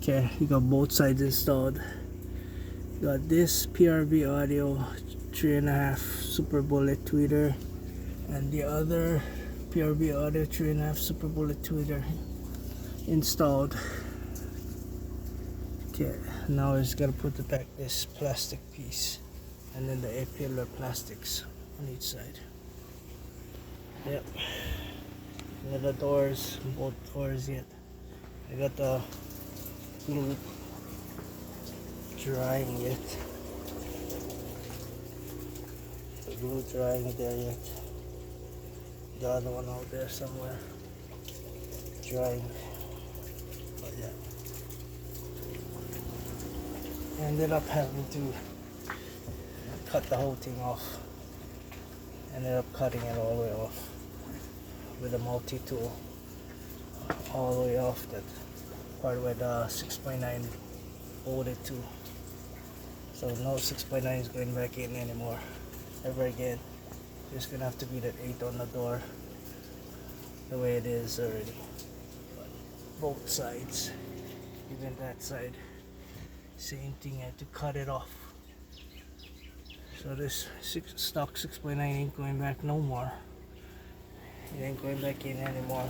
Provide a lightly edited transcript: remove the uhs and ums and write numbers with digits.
Okay, you got both sides installed. You got this PRV audio 3.5 Super Bullet tweeter, and the other PRV audio 3.5 Super Bullet tweeter installed. Okay, now I just gotta put back this plastic piece and then the A-pillar plastics on each side. Yep. And then the doors, both doors yet. I got the glue drying yet. The glue drying there yet. The other one out there somewhere. Drying. But yeah. Ended up having to cut the whole thing off. Ended up cutting it all the way off with a multi-tool, all the way off that part where the 6.9 bolted to. So no 6.9 is going back in anymore, ever again. Just gonna have to be that 8 on the door the way it is already. But both sides, even that side, same thing, I had to cut it off. So this stock 6.9 ain't going back no more. It ain't going back in anymore.